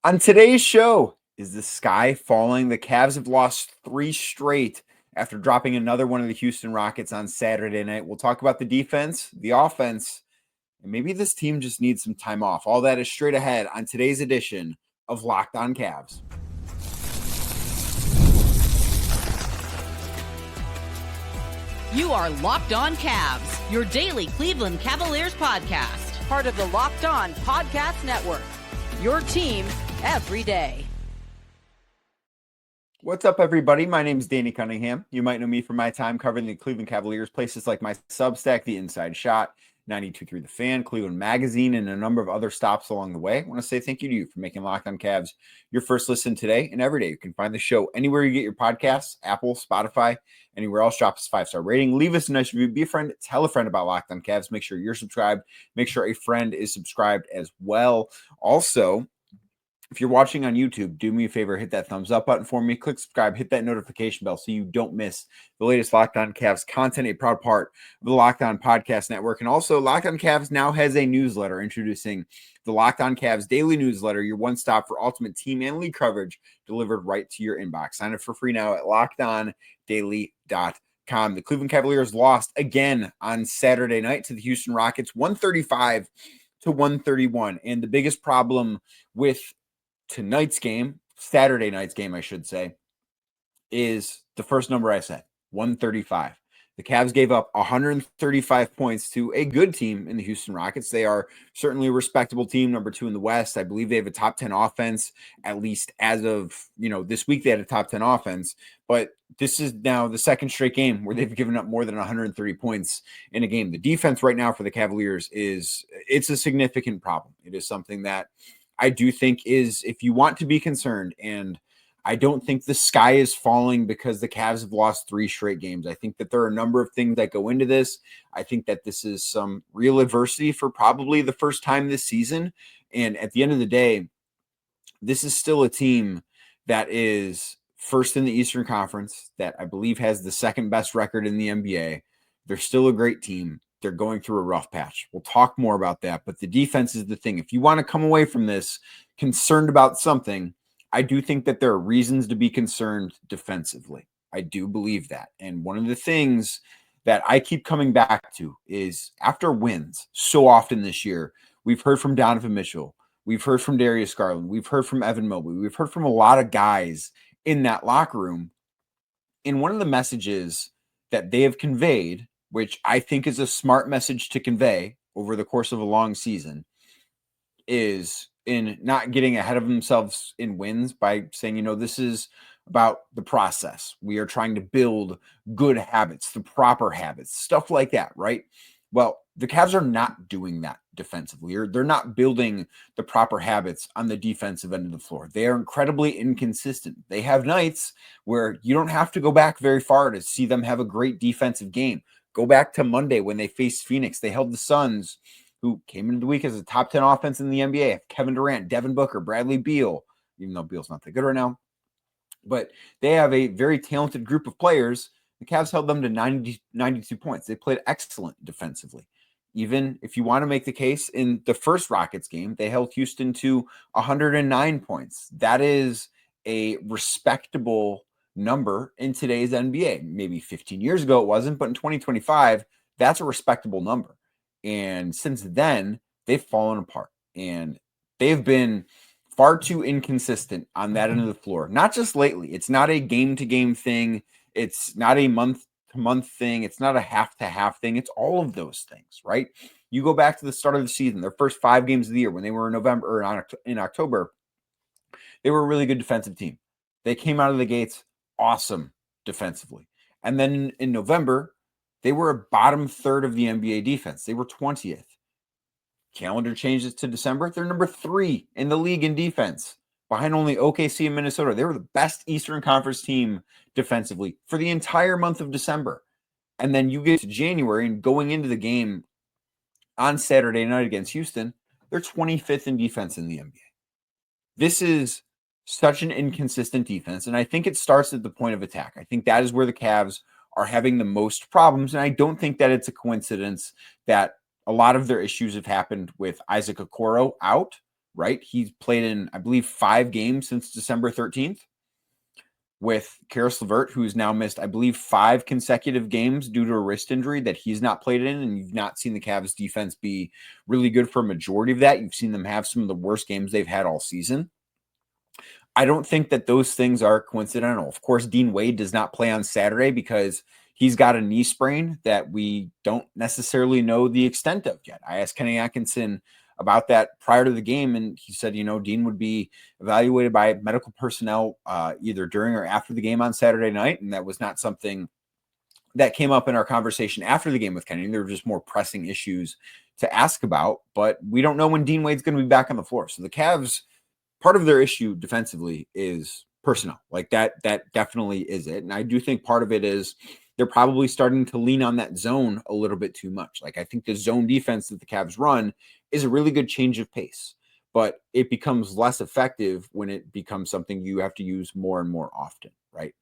On today's show, is the sky falling? The Cavs have lost 3 straight after dropping another one of the Houston Rockets on Saturday night. We'll talk about the defense, the offense, and maybe this team just needs some time off. All that is straight ahead on today's edition of Locked On Cavs. You are Locked On Cavs, your daily Cleveland Cavaliers podcast. Part of the Locked On Podcast Network, your team every day. What's up, everybody? My name is Danny Cunningham. You might know me from my time covering the Cleveland Cavaliers, places like my Substack, The Inside Shot, 92.3 The Fan, Cleveland Magazine, and a number of other stops along the way. I want to say thank you to you for making Locked On Cavs your first listen today and every day. You can find the show anywhere you get your podcasts, Apple, Spotify, anywhere else. Drop us a 5-star rating. Leave us a nice review. Be a friend. Tell a friend about Locked On Cavs. Make sure you're subscribed. Make sure a friend is subscribed as well. Also, if you're watching on YouTube, do me a favor, hit that thumbs up button for me, click subscribe, hit that notification bell so you don't miss the latest Locked On Cavs content, a proud part of the Locked On Podcast Network. And also, Locked On Cavs now has a newsletter introducing the Locked On Cavs daily newsletter, your one-stop for ultimate team and league coverage delivered right to your inbox. Sign up for free now at lockedondaily.com. The Cleveland Cavaliers lost again on Saturday night to the Houston Rockets, 135-131. And the biggest problem with tonight's game, Saturday night's game, I should say, is the first number I said, 135. The Cavs gave up 135 points to a good team in the Houston Rockets. They are certainly a respectable team, number 2 in the West. I believe they have a top 10 offense, at least as of, this week they had a top 10 offense. But this is now the second straight game where they've given up more than 130 points in a game. The defense right now for the Cavaliers it's a significant problem. It is something that I do think is, if you want to be concerned, and I don't think the sky is falling because the Cavs have lost 3 straight games. I think that there are a number of things that go into this. I think that this is some real adversity for probably the first time this season. And at the end of the day, this is still a team that is first in the Eastern Conference, that I believe has the second best record in the NBA. They're still a great team. They're going through a rough patch. We'll talk more about that, but the defense is the thing. If you want to come away from this concerned about something, I do think that there are reasons to be concerned defensively. I do believe that. And one of the things that I keep coming back to is after wins so often this year, we've heard from Donovan Mitchell. We've heard from Darius Garland. We've heard from Evan Mobley. We've heard from a lot of guys in that locker room. And one of the messages that they have conveyed, which I think is a smart message to convey over the course of a long season, is in not getting ahead of themselves in wins by saying, this is about the process. We are trying to build good habits, the proper habits, stuff like that, right? Well, the Cavs are not doing that defensively, or they're not building the proper habits on the defensive end of the floor. They are incredibly inconsistent. They have nights where you don't have to go back very far to see them have a great defensive game. Go back to Monday when they faced Phoenix. They held the Suns, who came into the week as a top 10 offense in the NBA. Kevin Durant, Devin Booker, Bradley Beal, even though Beal's not that good right now. But they have a very talented group of players. The Cavs held them to 92 points. They played excellent defensively. Even if you want to make the case, in the first Rockets game, they held Houston to 109 points. That is a respectable number in today's NBA. Maybe 15 years ago it wasn't, but in 2025, that's a respectable number. And since then, they've fallen apart, and they've been far too inconsistent on that end of the floor. Not just lately. It's not a game-to-game thing. It's not a month-to-month thing. It's not a half-to-half thing. It's all of those things, right? You go back to the start of the season, their first 5 games of the year, when they were in November or in October, they were a really good defensive team. They came out of the gates awesome defensively. And then in November, they were a bottom third of the NBA defense. They were 20th. Calendar changes to December. They're number 3 in the league in defense, behind only OKC and Minnesota. They were the best Eastern Conference team defensively for the entire month of December. And then you get to January, and going into the game on Saturday night against Houston, they're 25th in defense in the NBA. This is such an inconsistent defense, and I think it starts at the point of attack. I think that is where the Cavs are having the most problems, and I don't think that it's a coincidence that a lot of their issues have happened with Isaac Okoro out. right? He's played in, I believe, 5 games since December 13th with Karis LeVert, who's now missed, I believe, 5 consecutive games due to a wrist injury that he's not played in. And you've not seen the Cavs defense be really good for a majority of that. You've seen them have some of the worst games they've had all season. I don't think that those things are coincidental. Of course, Dean Wade does not play on Saturday because he's got a knee sprain that we don't necessarily know the extent of yet. I asked Kenny Atkinson about that prior to the game, and he said, Dean would be evaluated by medical personnel either during or after the game on Saturday night, and that was not something that came up in our conversation after the game with Kenny. There were just more pressing issues to ask about, but we don't know when Dean Wade's going to be back on the floor. So the Cavs, part of their issue defensively is personnel. Like that definitely is it. And I do think part of it is they're probably starting to lean on that zone a little bit too much. Like I think the zone defense that the Cavs run is a really good change of pace, but it becomes less effective when it becomes something you have to use more and more often, right?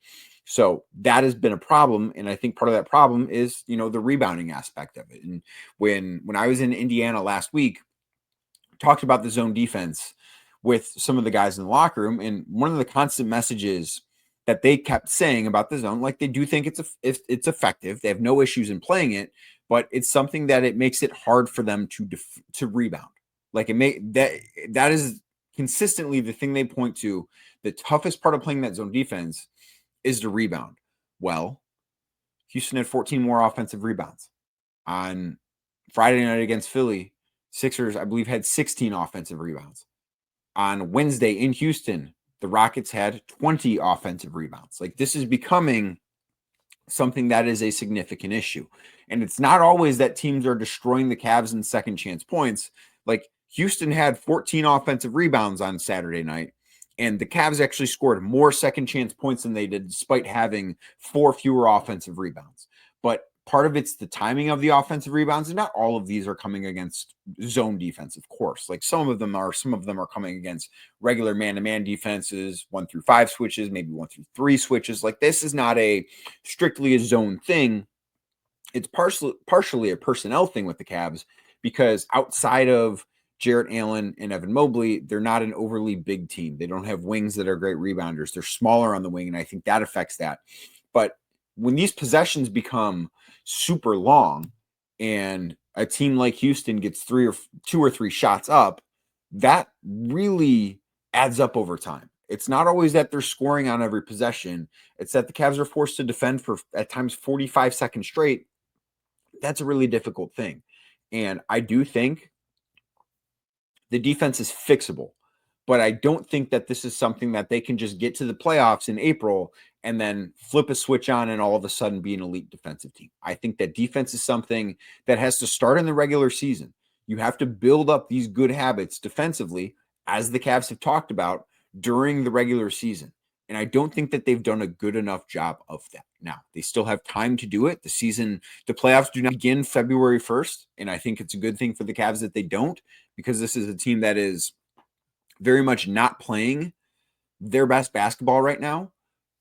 So that has been a problem. And I think part of that problem is, the rebounding aspect of it. And when I was in Indiana last week, talked about the zone defense with some of the guys in the locker room. And one of the constant messages that they kept saying about the zone, like they do think it's effective. They have no issues in playing it, but it's something that it makes it hard for them to rebound. Like that is consistently the thing they point to. The toughest part of playing that zone defense is to rebound. Well, Houston had 14 more offensive rebounds on Friday night against Philly. Sixers, I believe, had 16 offensive rebounds. On Wednesday in Houston, the Rockets had 20 offensive rebounds. Like this is becoming something that is a significant issue. And it's not always that teams are destroying the Cavs in second chance points. Like Houston had 14 offensive rebounds on Saturday night, and the Cavs actually scored more second chance points than they did despite having 4 fewer offensive rebounds. But part of it's the timing of the offensive rebounds, and not all of these are coming against zone defense, of course. Like some of them are coming against regular man-to-man defenses, 1 through 5 switches, maybe 1 through 3 switches. Like this is not a strictly a zone thing. It's partially a personnel thing with the Cavs because outside of Jarrett Allen and Evan Mobley, they're not an overly big team. They don't have wings that are great rebounders. They're smaller on the wing, and I think that affects that. But when these possessions become super long and a team like Houston gets 2 or 3 shots up, that really adds up over time. It's not always that they're scoring on every possession. It's that the Cavs are forced to defend for at times 45 seconds straight. That's a really difficult thing. And I do think the defense is fixable, but I don't think that this is something that they can just get to the playoffs in April and then flip a switch on and all of a sudden be an elite defensive team. I think that defense is something that has to start in the regular season. You have to build up these good habits defensively, as the Cavs have talked about, during the regular season. And I don't think that they've done a good enough job of that. Now, they still have time to do it. The playoffs do not begin February 1st. And I think it's a good thing for the Cavs that they don't, because this is a team that is very much not playing their best basketball right now.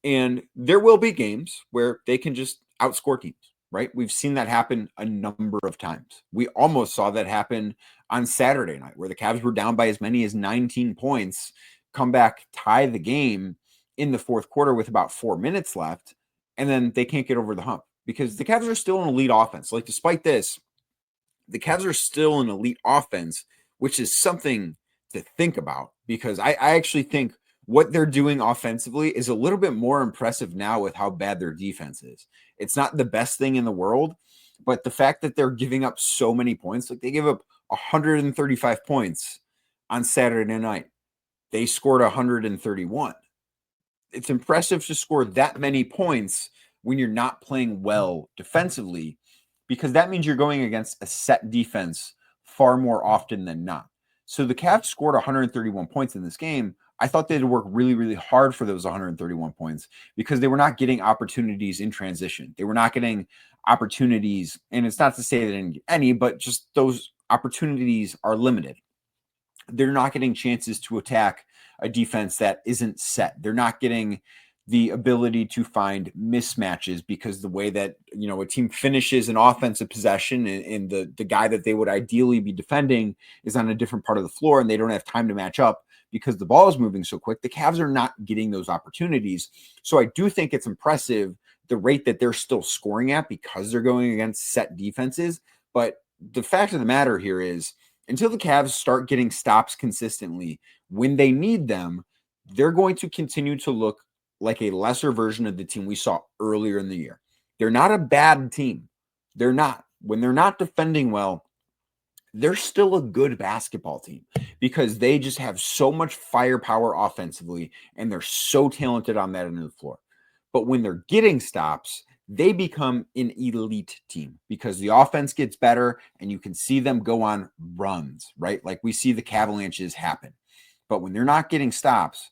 And there will be games where they can just outscore teams, right? We've seen that happen a number of times. We almost saw that happen on Saturday night, where the Cavs were down by as many as 19 points, come back, tie the game in the fourth quarter with about 4 minutes left, and then they can't get over the hump because the Cavs are still an elite offense. Like, despite this, the Cavs are still an elite offense, which is something to think about, because I actually think what they're doing offensively is a little bit more impressive now with how bad their defense is. It's not the best thing in the world, but the fact that they're giving up so many points, like they give up 135 points on Saturday night. They scored 131. It's impressive to score that many points when you're not playing well defensively, because that means you're going against a set defense far more often than not. So the Cavs scored 131 points in this game. I thought they had to work really, really hard for those 131 points because they were not getting opportunities in transition. They were not getting opportunities, and it's not to say they didn't get any, but just those opportunities are limited. They're not getting chances to attack a defense that isn't set. They're not getting the ability to find mismatches because the way that, a team finishes an offensive possession and the guy that they would ideally be defending is on a different part of the floor and they don't have time to match up because the ball is moving so quick. The Cavs are not getting those opportunities. So I do think it's impressive the rate that they're still scoring at because they're going against set defenses. But the fact of the matter here is until the Cavs start getting stops consistently when they need them, they're going to continue to look like a lesser version of the team we saw earlier in the year. They're not a bad team. They're not. When they're not defending well, they're still a good basketball team because they just have so much firepower offensively and they're so talented on that end of the floor. But when they're getting stops, they become an elite team because the offense gets better and you can see them go on runs, right? Like we see the Cavaliers happen. But when they're not getting stops,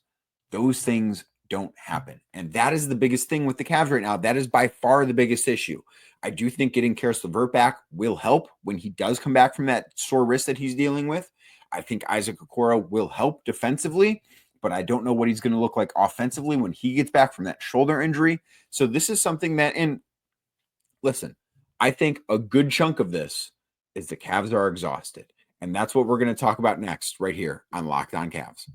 those things don't happen. And that is the biggest thing with the Cavs right now. That is by far the biggest issue. I do think getting Karis LeVert back will help when he does come back from that sore wrist that he's dealing with. I think Isaac Okoro will help defensively, but I don't know what he's going to look like offensively when he gets back from that shoulder injury. So this is something that, and listen, I think a good chunk of this is the Cavs are exhausted. And that's what we're going to talk about next right here on Locked On Cavs.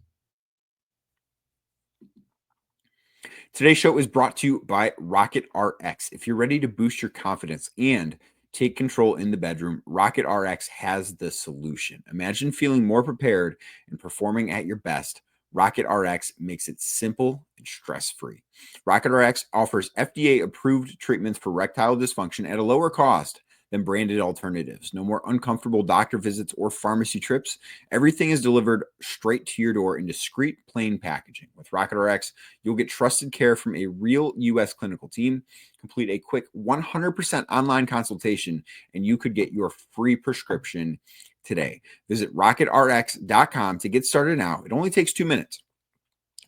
Today's show is brought to you by Rocket RX. If you're ready to boost your confidence and take control in the bedroom, Rocket RX has the solution. Imagine feeling more prepared and performing at your best. Rocket RX makes it simple and stress-free. Rocket RX offers FDA-approved treatments for erectile dysfunction at a lower cost than branded alternatives. No more uncomfortable doctor visits or pharmacy trips. Everything is delivered straight to your door in discreet, plain packaging. With Rocket RX, you'll get trusted care from a real U.S. clinical team. Complete a quick 100% online consultation, and you could get your free prescription today. Visit rocketrx.com to get started now. It only takes 2 minutes.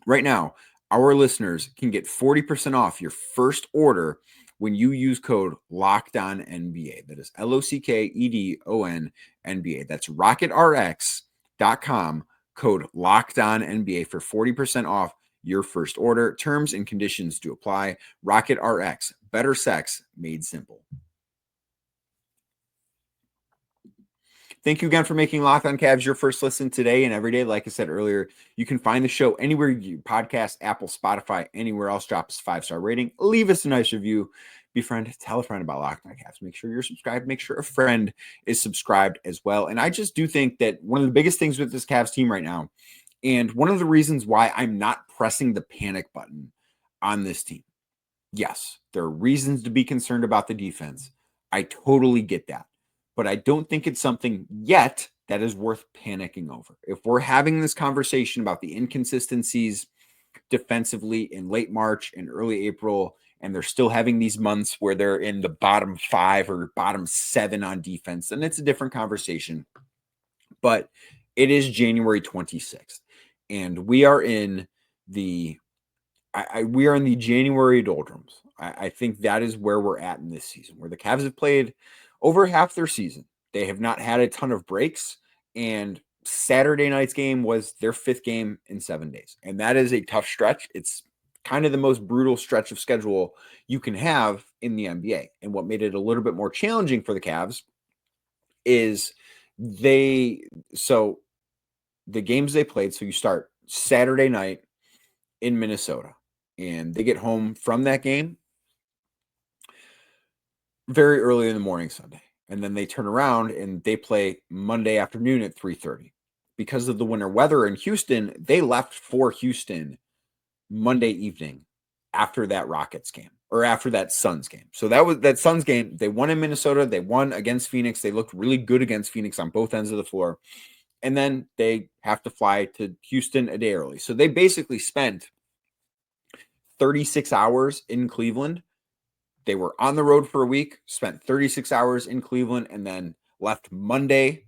Right now, our listeners can get 40% off your first order when you use code LOCKEDONNBA. That is LOCKEDONNBA. That's rocketrx.com, code LOCKEDONNBA for 40% off your first order. Terms and conditions do apply. Rocket RX, better sex made simple. Thank you again for making Locked On Cavs your first listen today and every day. Like I said earlier, you can find the show anywhere you podcast, Apple, Spotify, anywhere else. Drop us a 5-star rating. Leave us a nice review. Tell a friend about Locked On Cavs. Make sure you're subscribed. Make sure a friend is subscribed as well. And I just do think that one of the biggest things with this Cavs team right now, and one of the reasons why I'm not pressing the panic button on this team. Yes, there are reasons to be concerned about the defense. I totally get that. But I don't think it's something yet that is worth panicking over. If we're having this conversation about the inconsistencies defensively in late March and early April, and they're still having these months where they're in the bottom 5 or bottom 7 on defense, then it's a different conversation. But it is January 26th, and we are in the January doldrums. I think that is where we're at in this season, where the Cavs have played over half their season. They have not had a ton of breaks, and Saturday night's game was their 5th game in 7 days. And that is a tough stretch. It's kind of the most brutal stretch of schedule you can have in the NBA. And what made it a little bit more challenging for the Cavs is the games they played. So you start Saturday night in Minnesota, and they get home from that game very early in the morning Sunday. And then they turn around and they play Monday afternoon at 3:30. Because of the winter weather in Houston, they left for Houston Monday evening after that Rockets game or after that Suns game. So that Suns game. They won in Minnesota. They won against Phoenix. They looked really good against Phoenix on both ends of the floor. And then they have to fly to Houston a day early. So they basically spent 36 hours in Cleveland. They were on the road for a week, spent 36 hours in Cleveland, and then left Monday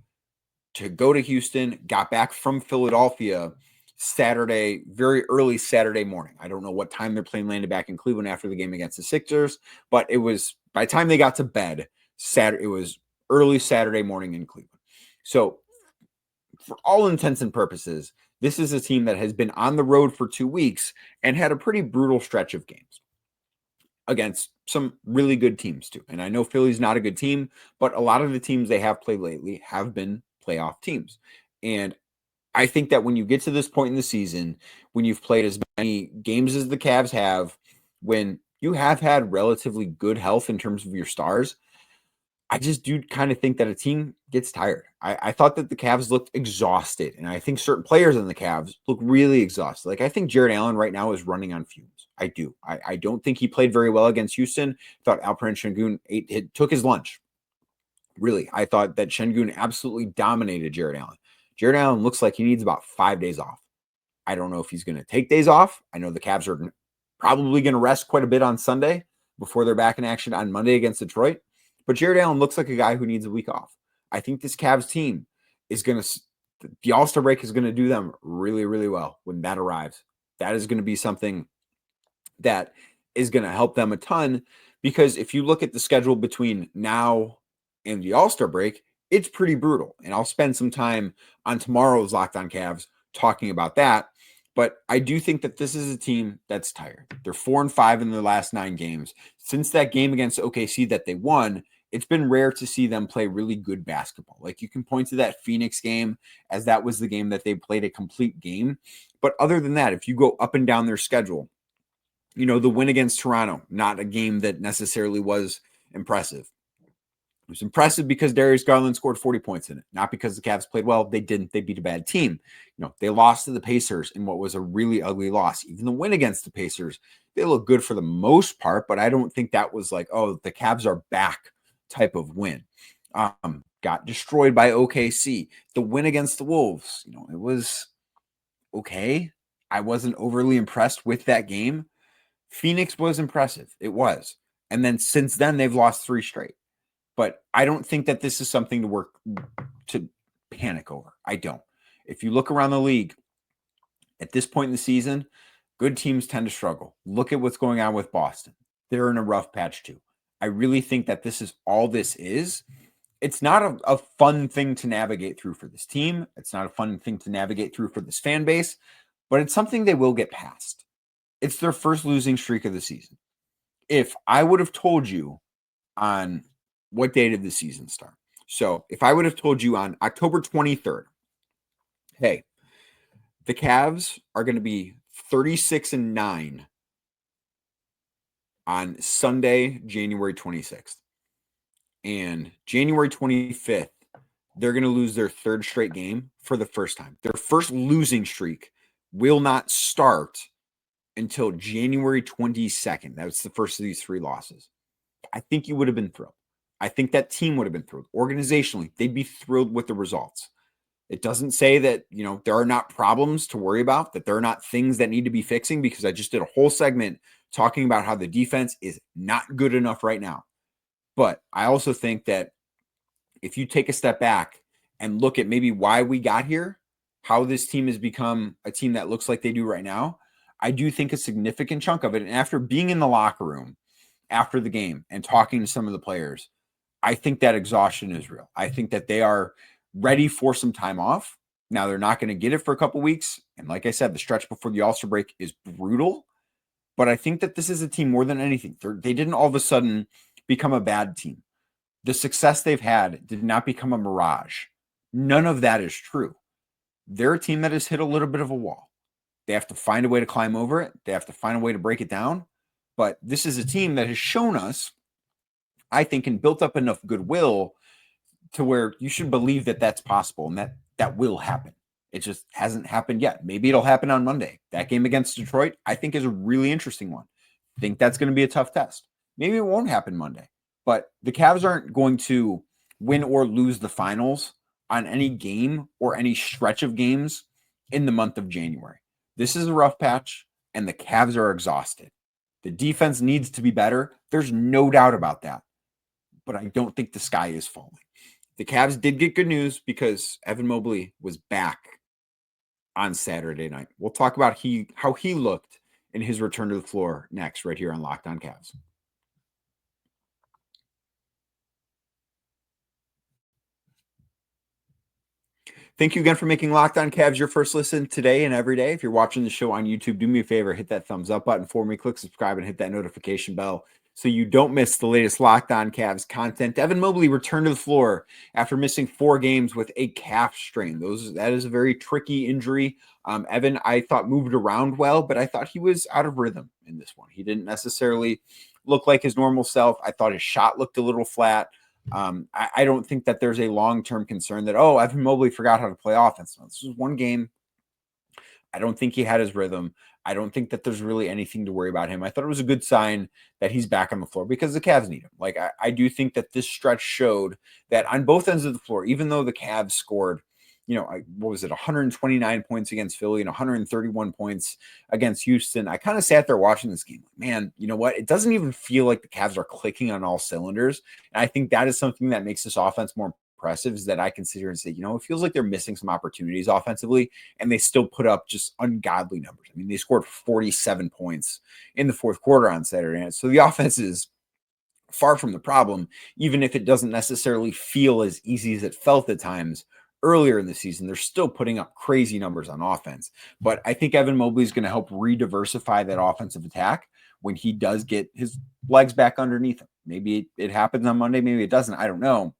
to go to Houston, got back from Philadelphia Saturday, very early Saturday morning. I don't know what time their plane landed back in Cleveland after the game against the Sixers, but it was, by the time they got to bed, it was early Saturday morning in Cleveland. So for all intents and purposes, This is a team that has been on the road for 2 weeks and had a pretty brutal stretch of games against some really good teams too. And I know Philly's not a good team, but a lot of the teams they have played lately have been playoff teams. And I think that when you get to this point in the season, when you've played as many games as the Cavs have, when you have had relatively good health in terms of your stars, I just do kind of think that a team gets tired. I thought that the Cavs looked exhausted, and I think certain players on the Cavs look really exhausted. Like I think Jared Allen right now is running on fumes. I do. I don't think he played very well against Houston. I thought Alperen Şengün took his lunch. Really, I thought that Şengün absolutely dominated Jared Allen. Jared Allen looks like he needs about 5 days off. I don't know if he's going to take days off. I know the Cavs are probably going to rest quite a bit on Sunday before they're back in action on Monday against Detroit. But Jared Allen looks like a guy who needs a week off. I think this Cavs team is going to, the All-Star break is going to do them really, really well when that arrives. That is going to be something that is going to help them a ton, because if you look at the schedule between now and the All-Star break, it's pretty brutal. And I'll spend some time on tomorrow's Locked On Cavs talking about that. But I do think that this is a team that's tired. They're 4-5 in their last 9 games. Since that game against OKC that they won, it's been rare to see them play really good basketball. Like you can point to that Phoenix game as that was the game that they played a complete game. But other than that, if you go up and down their schedule, you know, the win against Toronto, not a game that necessarily was impressive. It was impressive because Darius Garland scored 40 points in it, not because the Cavs played well. They didn't. They beat a bad team. You know, they lost to the Pacers in what was a really ugly loss. Even the win against the Pacers, they look good for the most part, but I don't think that was like, oh, the Cavs are back type of win. Got destroyed by OKC. The win against the Wolves, you know, it was okay. I wasn't overly impressed with that game. Phoenix was impressive. It was. And then since then, they've lost 3 straight. But I don't think that this is something to panic over. I don't. If you look around the league, at this point in the season, good teams tend to struggle. Look at what's going on with Boston. They're in a rough patch too. I really think that this is all this is. It's not a fun thing to navigate through for this team. It's not a fun thing to navigate through for this fan base, but it's something they will get past. It's their first losing streak of the season. If I would have told you on what day did the season start? So if I would have told you on October 23rd, hey, the Cavs are going to be 36-9 on Sunday, January 26th. And January 25th, they're going to lose their 3rd straight game for the first time. Their first losing streak will not start until January 22nd. That's the first of these 3 losses. I think you would have been thrilled. I think that team would have been thrilled. Organizationally, they'd be thrilled with the results. It doesn't say that, you know, there are not problems to worry about, that there are not things that need to be fixing, because I just did a whole segment talking about how the defense is not good enough right now. But I also think that if you take a step back and look at maybe why we got here, how this team has become a team that looks like they do right now, I do think a significant chunk of it, and after being in the locker room after the game and talking to some of the players, I think that exhaustion is real. I think that they are ready for some time off. Now, they're not going to get it for a couple weeks. And like I said, the stretch before the All-Star break is brutal. But I think that this is a team more than anything. They didn't all of a sudden become a bad team. The success they've had did not become a mirage. None of that is true. They're a team that has hit a little bit of a wall. They have to find a way to climb over it. They have to find a way to break it down. But this is a team that has shown us, I think, and built up enough goodwill to where you should believe that that's possible and that will happen. It just hasn't happened yet. Maybe it'll happen on Monday. That game against Detroit, I think, is a really interesting one. I think that's going to be a tough test. Maybe it won't happen Monday, but the Cavs aren't going to win or lose the finals on any game or any stretch of games in the month of January. This is a rough patch, and the Cavs are exhausted. The defense needs to be better. There's no doubt about that. But I don't think the sky is falling. The Cavs did get good news because Evan Mobley was back on Saturday night. We'll talk about how he looked in his return to the floor next, right here on Locked On Cavs. Thank you again for making Locked On Cavs your first listen today and every day. If you're watching the show on YouTube, do me a favor, hit that thumbs up button for me, click subscribe, and hit that notification bell so you don't miss the latest Locked On Cavs content. Evan Mobley returned to the floor after missing 4 games with a calf strain. That is a very tricky injury. Evan, I thought, moved around well, but I thought he was out of rhythm in this one. He didn't necessarily look like his normal self. I thought his shot looked a little flat. I don't think that there's a long-term concern that, Evan Mobley forgot how to play offense. No, this was one game. I don't think he had his rhythm. I don't think that there's really anything to worry about him. I thought it was a good sign that he's back on the floor because the Cavs need him. Like, I do think that this stretch showed that on both ends of the floor, even though the Cavs scored, what was it, 129 points against Philly and 131 points against Houston. I kind of sat there watching this game. Like, man, you know what? It doesn't even feel like the Cavs are clicking on all cylinders. And I think that is something that makes this offense more impressive, is that I can sit here and say, it feels like they're missing some opportunities offensively, and they still put up just ungodly numbers. I mean, they scored 47 points in the fourth quarter on Saturday night. So the offense is far from the problem, even if it doesn't necessarily feel as easy as it felt at times earlier in the season. They're still putting up crazy numbers on offense. But I think Evan Mobley is going to help re-diversify that offensive attack when he does get his legs back underneath him. Maybe it happens on Monday, maybe it doesn't. I don't know.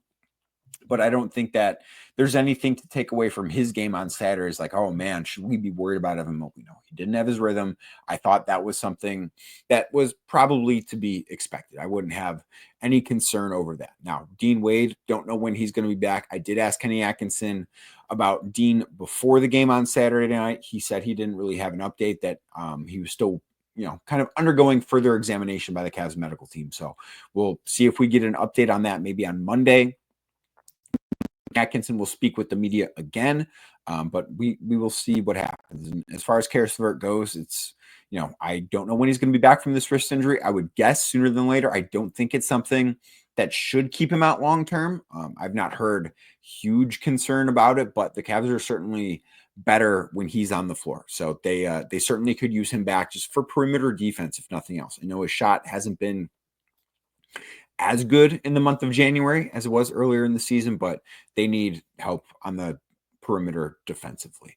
But I don't think that there's anything to take away from his game on Saturday. It's like, oh man, should we be worried about Evan Mobley? No, he didn't have his rhythm. I thought that was something that was probably to be expected. I wouldn't have any concern over that. Now, Dean Wade, don't know when he's going to be back. I did ask Kenny Atkinson about Dean before the game on Saturday night. He said he didn't really have an update, that he was still kind of undergoing further examination by the Cavs medical team. So we'll see if we get an update on that maybe on Monday. Atkinson will speak with the media again, but we will see what happens. And as far as Karis LeVert goes, it's, I don't know when he's going to be back from this wrist injury. I would guess sooner than later. I don't think it's something that should keep him out long term. I've not heard huge concern about it, but the Cavs are certainly better when he's on the floor. So they certainly could use him back just for perimeter defense, if nothing else. I know his shot hasn't been as good in the month of January as it was earlier in the season, but they need help on the perimeter defensively.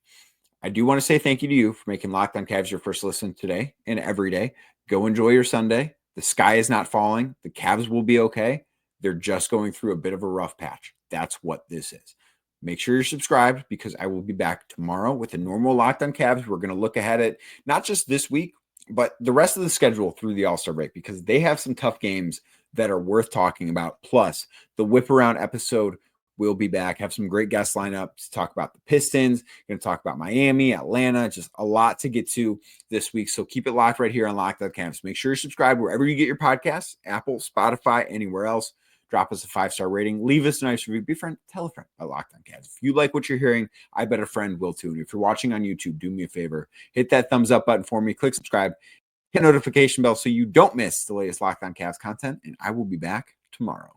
I do want to say thank you to you for making Locked On Cavs your first listen today and every day. Go enjoy your Sunday. The sky is not falling. The Cavs will be okay. They're just going through a bit of a rough patch. That's what this is. Make sure you're subscribed, because I will be back tomorrow with a normal Locked On Cavs. We're going to look ahead at not just this week, but the rest of the schedule through the All-Star break, because they have some tough games that are worth talking about. Plus, the whip around episode will be back. Have some great guest lineups to talk about the Pistons. Going to talk about Miami, Atlanta, just a lot to get to this week. So keep it locked right here on Locked On Cavs. Make sure you subscribe wherever you get your podcasts, Apple, Spotify, anywhere else. Drop us a 5-star rating. Leave us a nice review. Be a friend. Tell a friend about Locked On Cavs. If you like what you're hearing, I bet a friend will too. And if you're watching on YouTube, do me a favor. Hit that thumbs up button for me. Click subscribe. Hit notification bell so you don't miss the latest Locked On Cavs content, and I will be back tomorrow.